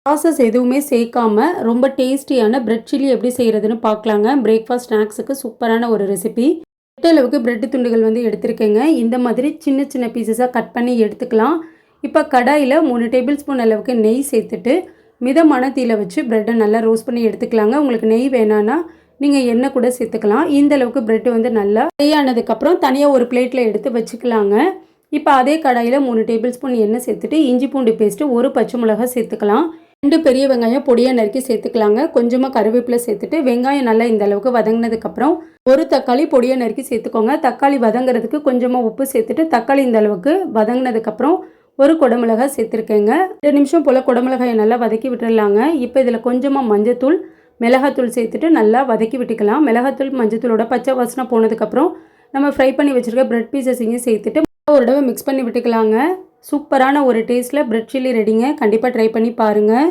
Process எதுவுமே சேர்க்காம ரொம்ப டேஸ்டியான பிரெட் சில்லி எப்படி செய்கிறதுன்னு பார்க்கலாங்க. பிரேக்ஃபாஸ்ட் ஸ்நாக்ஸுக்கு சூப்பரான ஒரு ரெசிபி. அளவுக்கு பிரெட் துண்டுகள் வந்து எடுத்திருக்கேங்க. இந்த மாதிரி சின்ன சின்ன பீசஸாக கட் பண்ணி எடுத்துக்கலாம். இப்போ கடாயில் 3 டேபிள் ஸ்பூன் அளவுக்கு நெய் சேர்த்துட்டு மிதமான தீயில வச்சு பிரெட்டை நல்லா ரோஸ்ட் பண்ணி எடுத்துக்கலாங்க. உங்களுக்கு நெய் வேணான்னா நீங்கள் எண்ணெய் கூட சேர்த்துக்கலாம். இந்த அளவுக்கு பிரெட்டு வந்து நல்லா ஃப்ரை ஆனதுக்கப்புறம் தனியாக ஒரு பிளேட்டில் எடுத்து வச்சுக்கலாங்க. இப்போ அதே கடாயில் 3 டேபிள் ஸ்பூன் எண்ணெய் சேர்த்துட்டு இஞ்சி பூண்டு பேஸ்ட்டு 1 பச்சை மிளகாய் சேர்த்துக்கலாம். 2 பெரிய வெங்காயம் பொடியாக நறுக்கி சேர்த்துக்கலாங்க. கொஞ்சமாக கருவேப்பிலை சேர்த்துட்டு வெங்காயம் நல்லா இந்த அளவுக்கு வதங்கினதுக்கப்புறம் 1 தக்காளி பொடியாக நறுக்கி சேர்த்துக்கோங்க. தக்காளி வதங்குறதுக்கு கொஞ்சமாக உப்பு சேர்த்துட்டு தக்காளி இந்த அளவுக்கு வதங்கினதுக்கப்புறம் 1 குடமிளகாய் சேர்த்துருக்கேங்க. 2 நிமிஷம் போல் குடமிளகாயை நல்லா வதக்கி விட்டுடலாங்க. இப்போ இதில் கொஞ்சமாக மஞ்சத்தூள் மிளகாத்தூள் சேர்த்துட்டு நல்லா வதக்கி விட்டுக்கலாம். மிளகாத்தூள் மஞ்சத்தூளோட பச்சை வாசனை போனதுக்கப்புறம் நம்ம ஃப்ரை பண்ணி வச்சுருக்க பிரெட் பீசஸையும் சேர்த்துட்டு ஒரு தடவை மிக்ஸ் பண்ணி விட்டுக்கலாங்க. சூப்பரான ஒரு டேஸ்ட்டில் பிரெட் சில்லி ரெடிங்க. கண்டிப்பாக ட்ரை பண்ணி பாருங்கள்.